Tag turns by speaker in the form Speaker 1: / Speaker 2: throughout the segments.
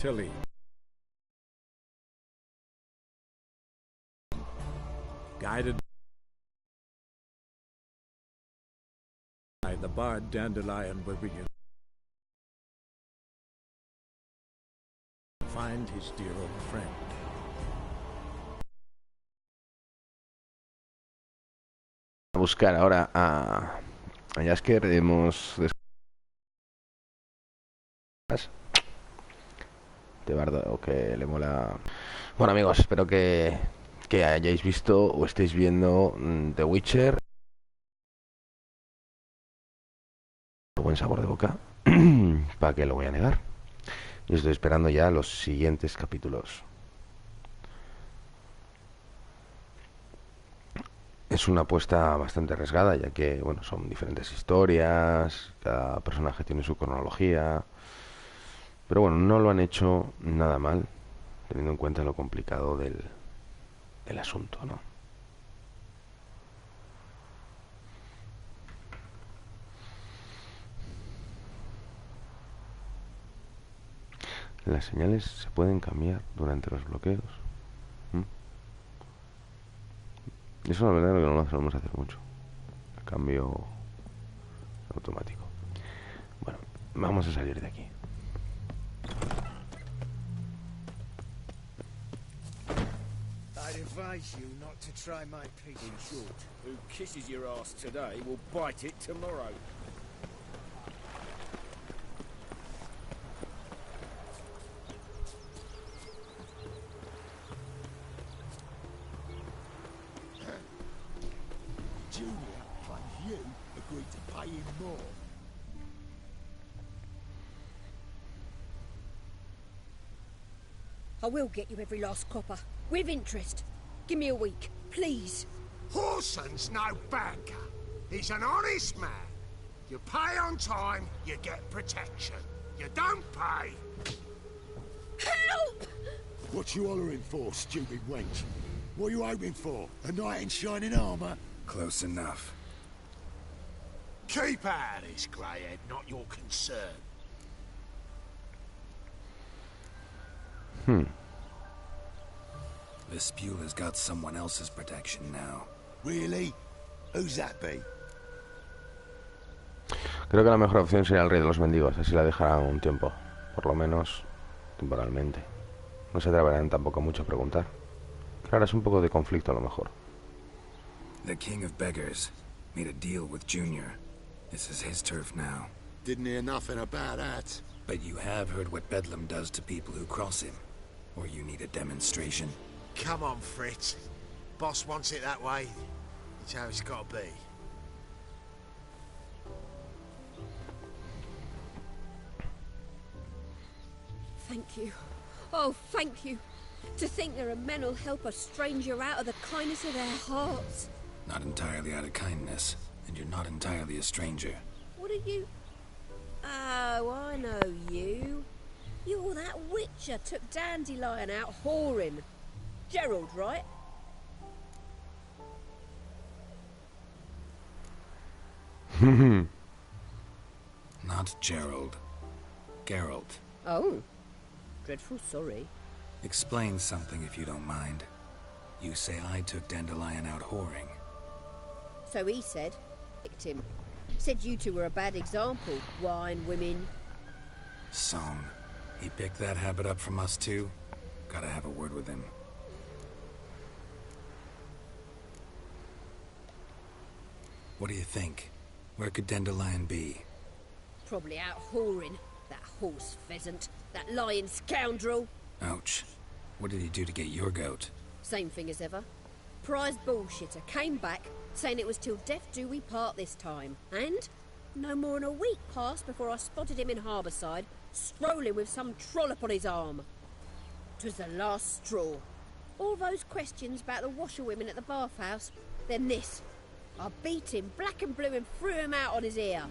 Speaker 1: Tilly. Guided by the bard Dandelion will begin. Find his dear old friend.
Speaker 2: A buscar ahora a Jasker. Hemos de bardo que le mola. Bueno, amigos, espero que hayáis visto o estéis viendo The Witcher. Buen sabor de boca. ¿Para qué lo voy a negar? Yo estoy esperando ya los siguientes capítulos. Es una apuesta bastante arriesgada, ya que, bueno, son diferentes historias, cada personaje tiene su cronología, pero bueno, no lo han hecho nada mal, teniendo en cuenta lo complicado del asunto, ¿no? Las señales se pueden cambiar durante los bloqueos. Eso la verdad es que no lo solemos hacer mucho. El cambio automático. Bueno, vamos a salir de aquí.
Speaker 3: I'd advise you not to try my patience. In short, who kisses your ass today will bite it tomorrow.
Speaker 4: Junior, like you, agreed to pay him more.
Speaker 5: I will get you every last copper, with interest. Give me a week, please.
Speaker 4: Horson's no banker. He's an honest man. You pay on time, you get protection. You don't pay.
Speaker 5: Help!
Speaker 4: What you hollering for, stupid wench? What are you hoping for? A knight in shining armour?
Speaker 3: Close enough.
Speaker 4: Keep out of this, greyhead, not your concern.
Speaker 3: Vespula's got someone else's protection now.
Speaker 4: Really? Who's that be?
Speaker 2: Creo que la mejor opción sería el rey de los mendigos, así la dejarán un tiempo, por lo menos temporalmente. No se atreverán tampoco mucho a preguntar. Claro, es un poco de conflicto a lo mejor.
Speaker 3: The King of Beggars made a deal with Junior. This is his turf now.
Speaker 4: Didn't hear nothing about that.
Speaker 3: But you have heard what Bedlam does to people who cross him. Or you need a demonstration?
Speaker 4: Come on, Fritz. Boss wants it that way. It's how it's got to be.
Speaker 5: Thank you. Oh, thank you. To think there are men who'll help a stranger out of the kindness of their hearts.
Speaker 3: Not entirely out of kindness, and you're not entirely a stranger.
Speaker 5: What are you? Oh, I know you. You're that witcher took Dandelion out whoring. Gerald, right?
Speaker 3: Not Gerald. Geralt.
Speaker 5: Oh. Dreadful sorry.
Speaker 3: Explain something if you don't mind. You say I took Dandelion out whoring.
Speaker 5: So he said. Picked him. Said you two were a bad example. Wine, women.
Speaker 3: Song. He picked that habit up from us too? Gotta have a word with him. What do you think? Where could Dandelion be?
Speaker 5: Probably out whoring. That horse pheasant. That lying scoundrel.
Speaker 3: Ouch. What did he do to get your goat?
Speaker 5: Same thing as ever. Prize bullshitter came back, saying it was till death do we part this time. And no more than a week passed before I spotted him in Harbourside, strolling with some trollop on his arm. 'Twas the last straw. All those questions about the washerwomen at the bathhouse, then this. I beat him black and blue and threw him out on his ear.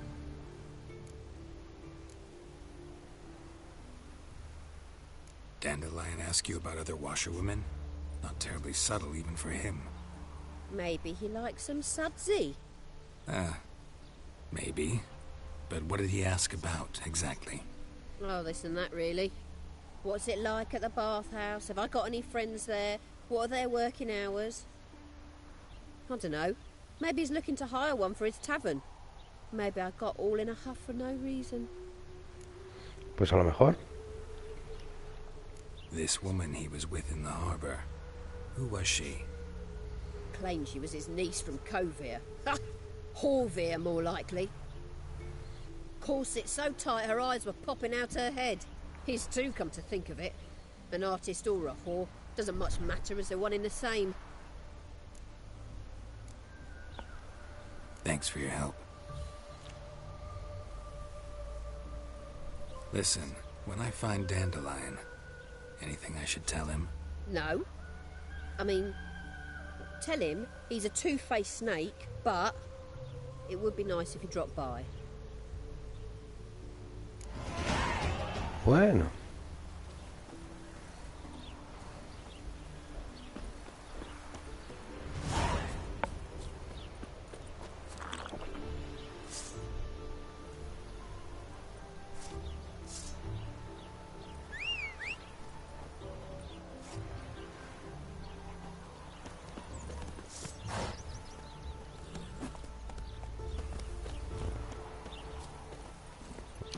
Speaker 3: Dandelion ask you about other washerwomen? Not terribly subtle even for him.
Speaker 5: Maybe he likes some sudsy.
Speaker 3: Maybe. But what did he ask about, exactly?
Speaker 5: Oh, this and that, really. What's it like at the bathhouse? Have I got any friends there? What are their working hours? I don't know. Maybe he's looking to hire one for his tavern. Maybe I got all in a huff for no reason.
Speaker 2: Pues a lo mejor.
Speaker 6: This woman he was with in the harbour. Who was she?
Speaker 5: Claimed she was his niece from Covere. Ha! Horvere, more likely. Corset so tight her eyes were popping out her head. His too, come to think of it. An artist or a whore. Doesn't much matter as they're one in the same.
Speaker 6: Thanks for your help. Listen, when I find Dandelion, anything I should tell him?
Speaker 5: No. I mean, tell him he's a two-faced snake, but it would be nice if he dropped by.
Speaker 2: Bueno.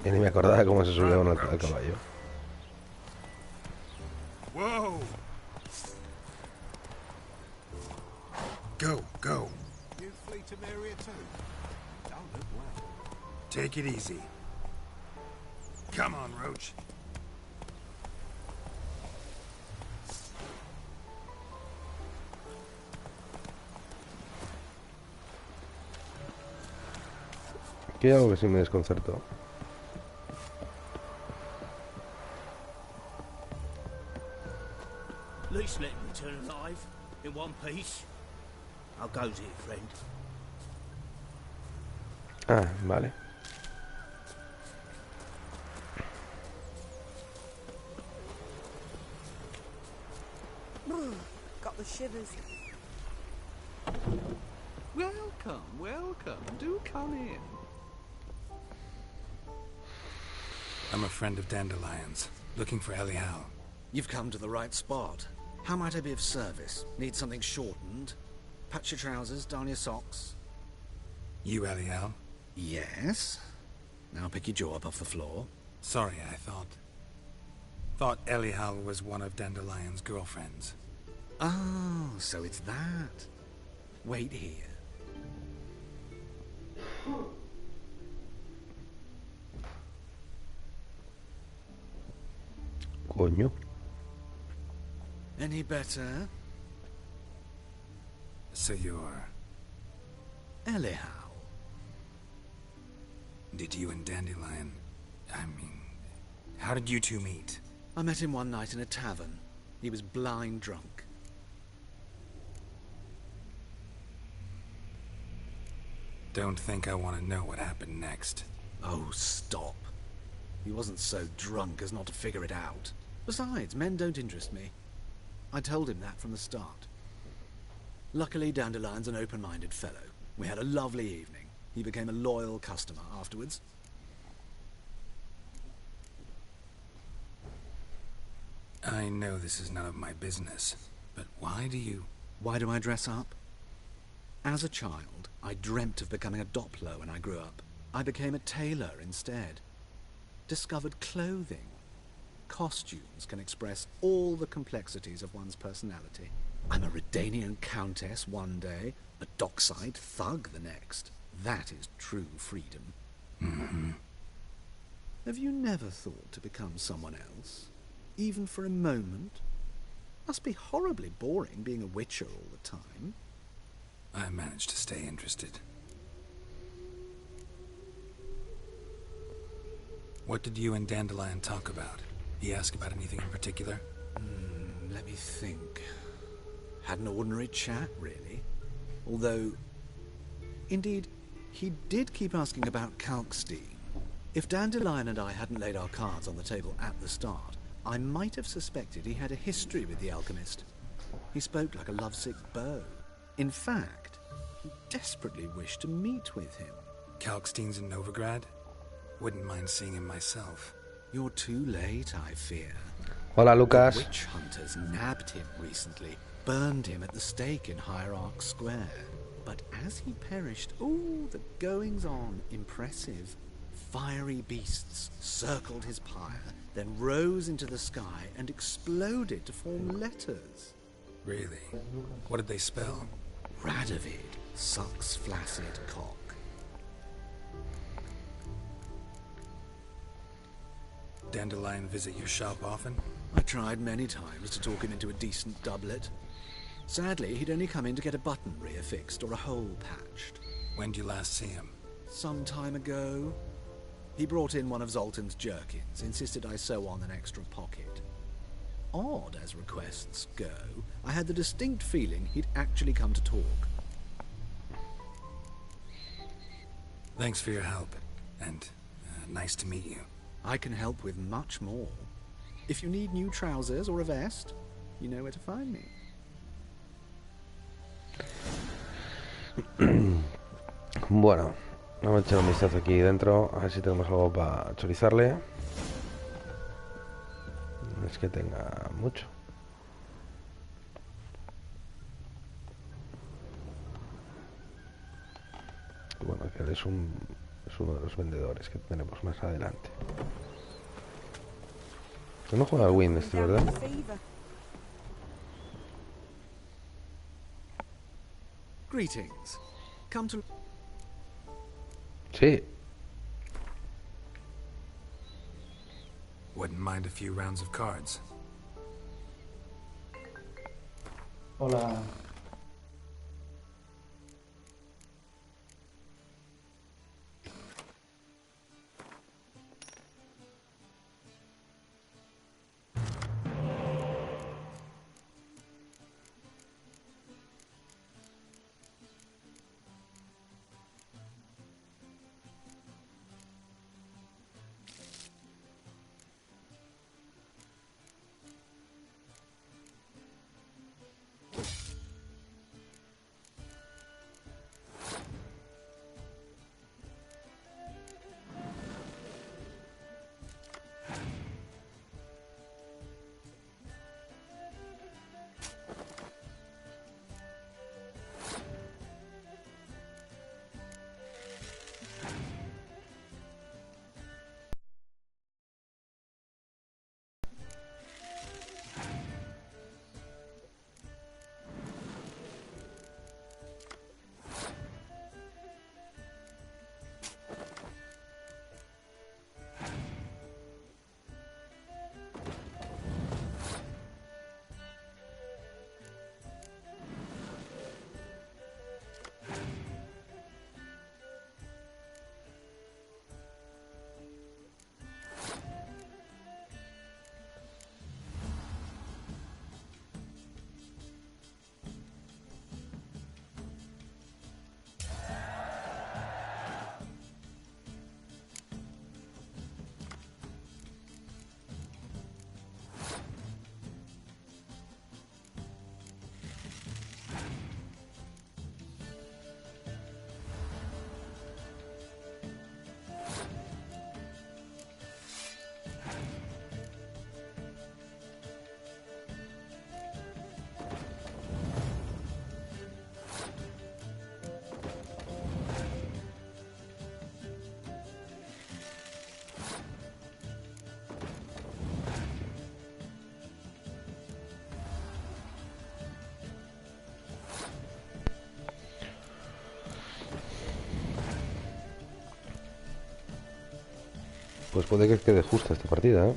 Speaker 2: Ya ni me acordaba cómo se subía uno al caballo.
Speaker 4: Whoa! Go, go.
Speaker 3: You flee to Maria too? Don't look well.
Speaker 4: Take it easy. Come on, Roach.
Speaker 2: Aquí hay algo que sí me desconcertó.
Speaker 3: At least let me return alive, in one piece. I'll go to it, friend.
Speaker 2: Ah, vale.
Speaker 7: Got the shivers.
Speaker 1: Welcome, welcome. Do come in.
Speaker 6: I'm a friend of Dandelion's, looking for Elial.
Speaker 8: You've come to the right spot. How might I be of service? Need something shortened? Patch your trousers, darn your socks.
Speaker 6: You Elial?
Speaker 8: Yes. Now pick your jaw up off the floor.
Speaker 6: Sorry, I thought Elial was one of Dandelion's girlfriends.
Speaker 8: Oh, so it's that. Wait here.
Speaker 2: Coño.
Speaker 8: Any better?
Speaker 6: So you're...
Speaker 8: Elial.
Speaker 6: Did you and Dandelion... I mean... How did you two meet?
Speaker 8: I met him one night in a tavern. He was blind drunk.
Speaker 6: Don't think I want to know what happened next.
Speaker 8: Oh, stop. He wasn't so drunk as not to figure it out. Besides, men don't interest me. I told him that from the start. Luckily, Dandelion's an open-minded fellow. We had a lovely evening. He became a loyal customer afterwards.
Speaker 6: I know this is none of my business, but why do you...
Speaker 8: Why do I dress up? As a child, I dreamt of becoming a Doppler when I grew up. I became a tailor instead. Discovered clothing. Costumes can express all the complexities of one's personality. I'm a Redanian countess one day, a dockside thug the next. That is true freedom.
Speaker 6: Mm-hmm.
Speaker 8: Have you never thought to become someone else? Even for a moment? Must be horribly boring being a witcher all the time.
Speaker 6: I managed to stay interested. What did you and Dandelion talk about? He asked about anything in particular?
Speaker 8: Let me think. Had an ordinary chat, really. Although, indeed, he did keep asking about Kalkstein. If Dandelion and I hadn't laid our cards on the table at the start, I might have suspected he had a history with the alchemist. He spoke like a lovesick beau. In fact, he desperately wished to meet with him.
Speaker 6: Kalkstein's in Novigrad? Wouldn't mind seeing him myself.
Speaker 8: You're too late, I fear.
Speaker 2: Hola,
Speaker 8: The
Speaker 2: Lucas.
Speaker 8: witch hunters nabbed him recently, burned him at the stake in Hierarch Square. But as he perished, the goings-on, impressive. Fiery beasts circled his pyre, then rose into the sky and exploded to form letters.
Speaker 6: Really? What did they spell?
Speaker 8: Radovid sucks flaccid cock.
Speaker 6: Dandelion visit your shop often?
Speaker 8: I tried many times to talk him into a decent doublet. Sadly, he'd only come in to get a button reaffixed or a hole patched.
Speaker 6: When did you last see him?
Speaker 8: Some time ago, he brought in one of Zoltan's jerkins, insisted I sew on an extra pocket. Odd as requests go, I had the distinct feeling he'd actually come to talk.
Speaker 6: Thanks for your help, and nice to meet you.
Speaker 8: I can help with much more. If you need new trousers or a vest, you know where to find me.
Speaker 2: Bueno, vamos a echar un vistazo aquí dentro, a ver si tenemos algo para chorizarle. No es que tenga mucho. Bueno, que es uno de los vendedores que tenemos más adelante. No juega al Win este, ¿verdad?
Speaker 8: Greetings. Come to...
Speaker 2: Sí.
Speaker 6: Wouldn't mind a few rounds of cards.
Speaker 7: Hola.
Speaker 2: Pues puede que quede justa esta partida, ¿eh?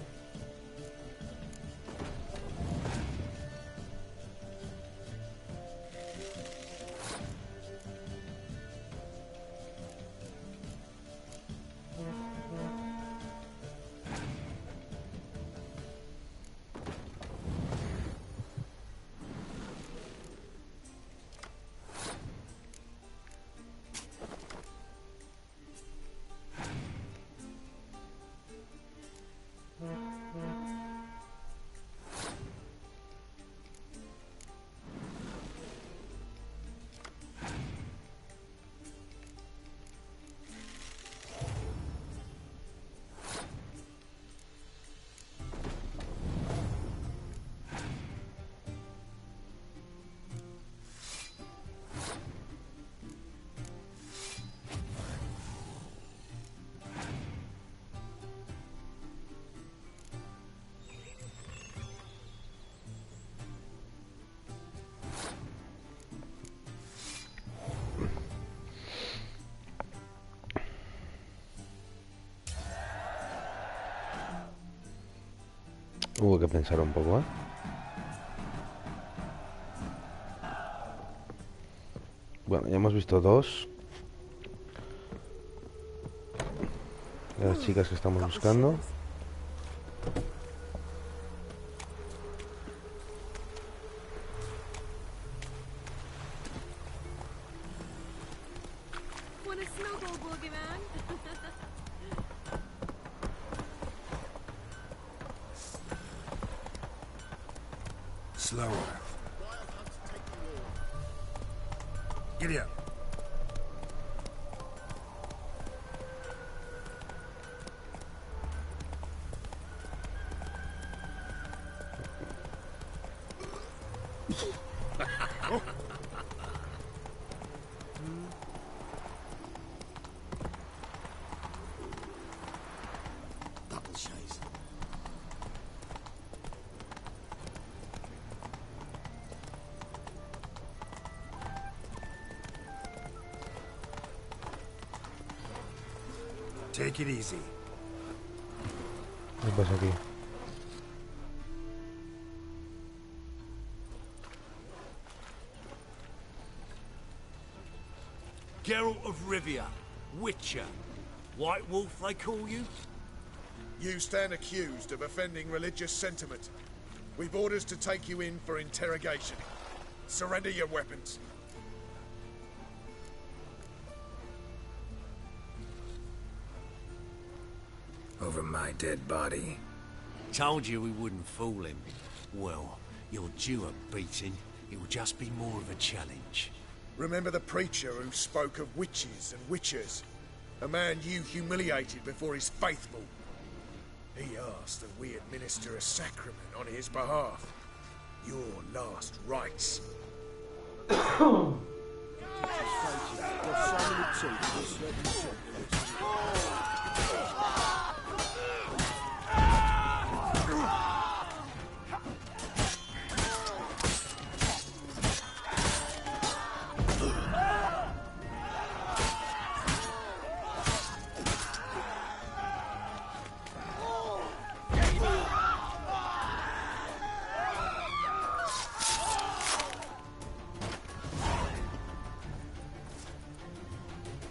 Speaker 2: Hubo que pensar un poco, ¿eh? Bueno, ya hemos visto dos de las chicas que estamos buscando.
Speaker 5: Wanna snuggle, boogeyman?
Speaker 6: Slower. Giddy up.
Speaker 3: Double chase.
Speaker 6: Take it easy.
Speaker 2: ¿Qué pasa aquí?
Speaker 9: Geralt of Rivia, Witcher. White Wolf, they call you?
Speaker 4: You stand accused of offending religious sentiment. We've orders to take you in for interrogation. Surrender your weapons.
Speaker 8: Over my dead body.
Speaker 9: Told you we wouldn't fool him. Well, you're due a beating. It will just be more of a challenge.
Speaker 4: Remember the preacher who spoke of witches and witchers? A man you humiliated before his faithful. He asked that we administer a sacrament on his behalf. Your last rites.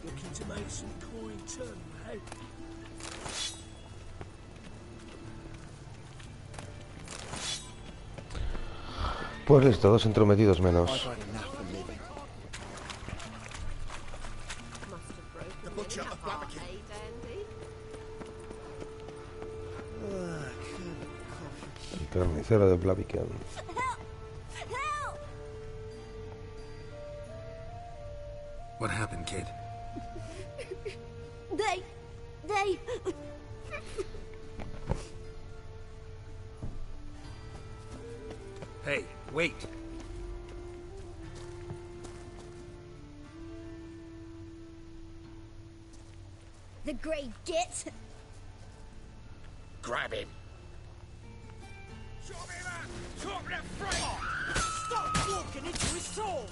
Speaker 3: Looking to make some coin turn, hey?
Speaker 2: Pues listo, dos entrometidos menos.
Speaker 5: Must have broken
Speaker 4: butcher
Speaker 5: in
Speaker 4: of
Speaker 5: that heart,
Speaker 4: Blaviken.
Speaker 5: Dandy?
Speaker 2: El carnicero de Blaviken.
Speaker 6: What happened, kid?
Speaker 5: They...
Speaker 6: Hey, wait.
Speaker 5: The Grey Git.
Speaker 4: Grab him.
Speaker 3: Chop him up! Chop the frame! Stop walking into his soul!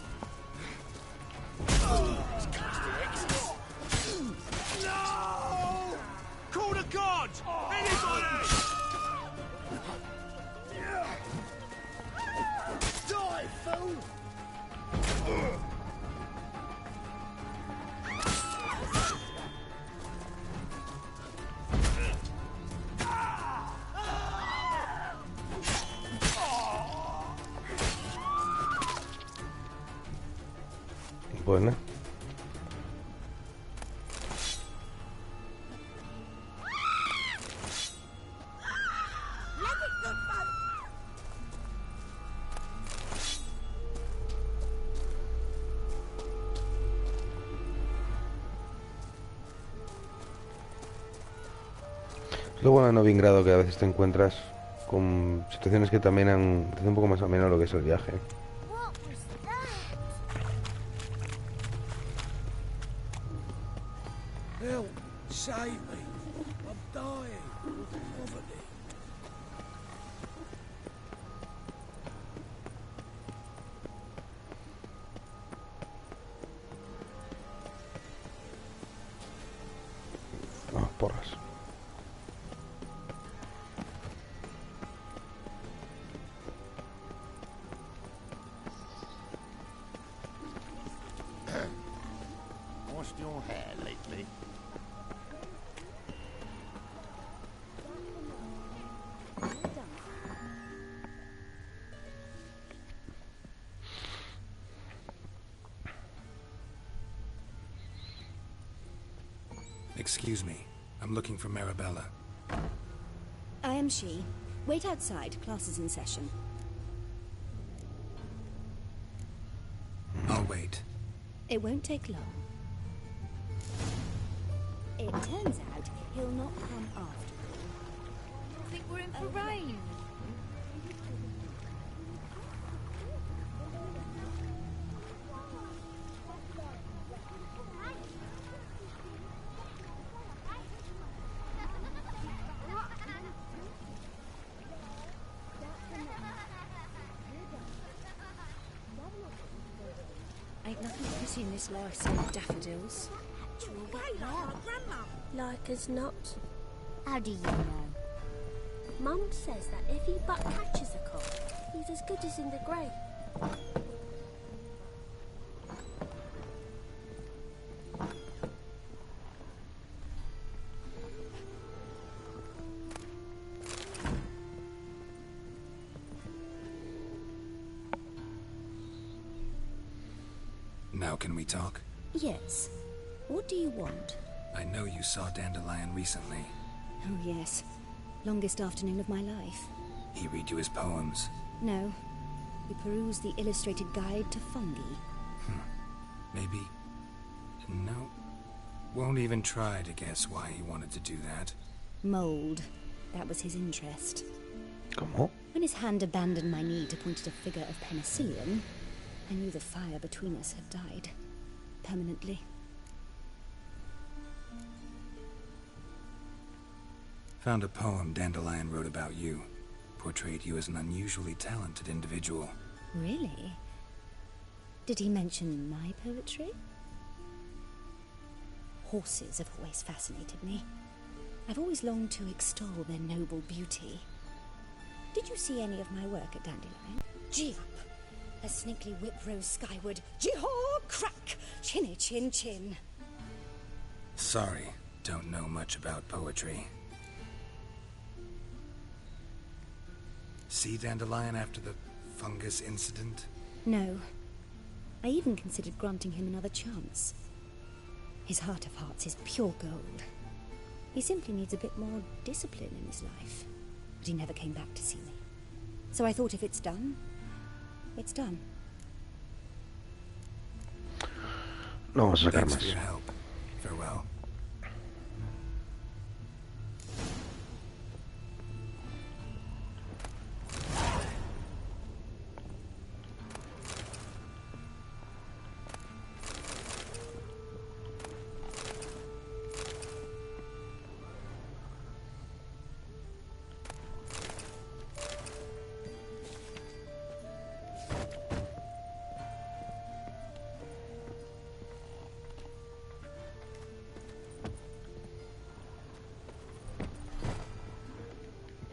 Speaker 3: No! Call the gods! Anybody! Die, fool!
Speaker 2: Bueno. Es lo bueno de Novigrado, que a veces te encuentras con situaciones que también te hacen un poco más ameno lo que es el viaje.
Speaker 3: Help! Save me! I'm dying of poverty.
Speaker 2: Ah, porras.
Speaker 9: washed your hair lately?
Speaker 6: Excuse me. I'm looking for Marabella.
Speaker 10: I am she. Wait outside. Class is in session.
Speaker 6: I'll wait.
Speaker 10: It won't take long. It turns out he'll not come after all.
Speaker 11: I think we're in for rain.
Speaker 10: Ain't nothing pretty in this life save daffodils.
Speaker 5: Like as not.
Speaker 11: How do you know?
Speaker 5: Mum says that if he but catches a cock, he's as good as in the grave.
Speaker 6: Now can we talk?
Speaker 10: Yes. What do you want?
Speaker 6: I know you saw Dandelion recently.
Speaker 10: Oh, yes. Longest afternoon of my life.
Speaker 6: He read you his poems.
Speaker 10: No. We perused the illustrated guide to fungi.
Speaker 6: Maybe... No. Won't even try to guess why he wanted to do that.
Speaker 10: Mold. That was his interest.
Speaker 2: ¿Cómo?
Speaker 10: When his hand abandoned my knee to point at a figure of penicillium, I knew the fire between us had died. Permanently.
Speaker 6: Found a poem Dandelion wrote about you. Portrayed you as an unusually talented individual.
Speaker 10: Really? Did he mention my poetry? Horses have always fascinated me. I've always longed to extol their noble beauty. Did you see any of my work at Dandelion? Gee up! A snaky whip rose skyward. Jee-haw! Crack! Chinny chin chin.
Speaker 6: Sorry, don't know much about poetry. See Dandelion after the fungus incident?
Speaker 10: No. I even considered granting him another chance. His heart of hearts is pure gold. He simply needs a bit more discipline in his life. But he never came back to see me. So I thought if it's done, it's done.
Speaker 2: No vamos a sacar
Speaker 6: Thanks
Speaker 2: más.
Speaker 6: for your help. Farewell.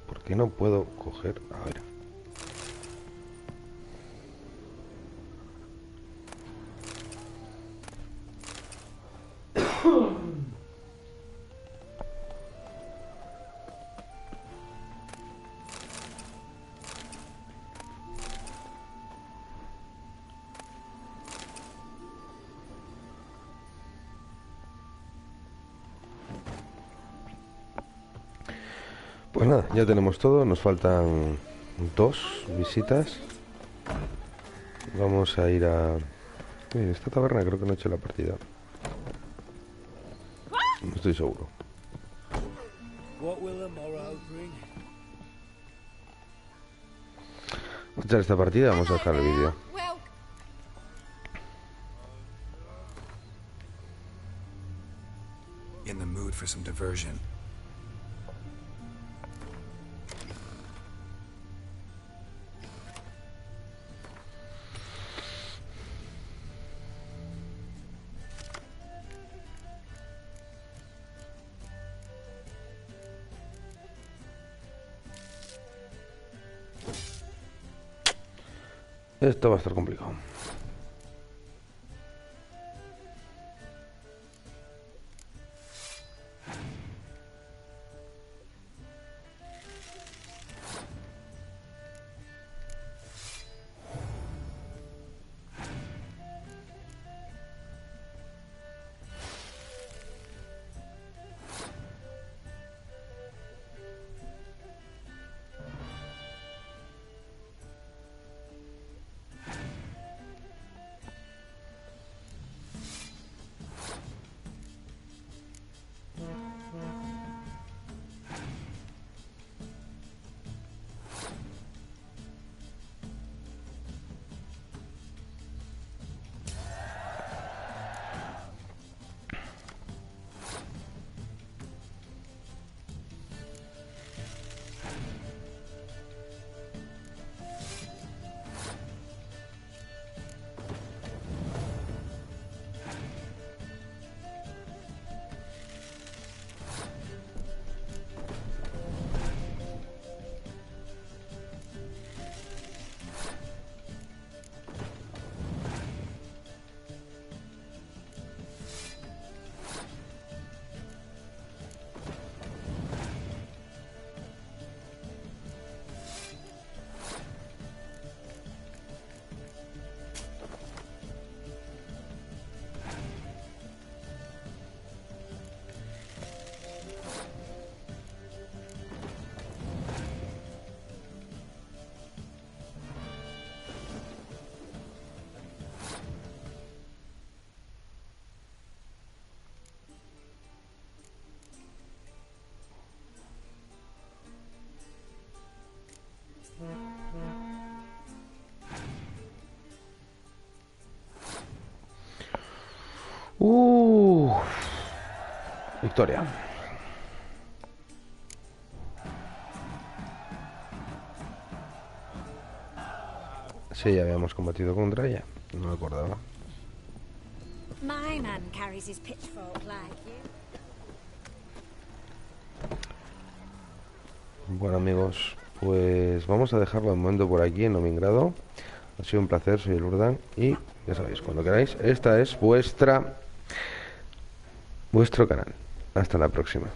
Speaker 2: ¿Por qué no puedo coger? A ver. Pues nada, ya tenemos todo, nos faltan 2 visitas. Vamos a ir a... Uy, esta taberna creo que no he hecho la partida. No estoy seguro.
Speaker 3: What will the morrow bring?
Speaker 2: Vamos a echar esta partida, vamos a dejar el vídeo.
Speaker 6: In the mood for some diversion.
Speaker 2: Esto va a estar complicado. historia. Sí, ya habíamos combatido contra ella. No me acordaba.
Speaker 11: My man carries his pitchfork like you.
Speaker 2: Bueno, amigos, pues vamos a dejarlo de momento por aquí en Novigrado. Ha sido un placer, soy el Urdan y ya sabéis, cuando queráis, esta es vuestro canal. Hasta la próxima.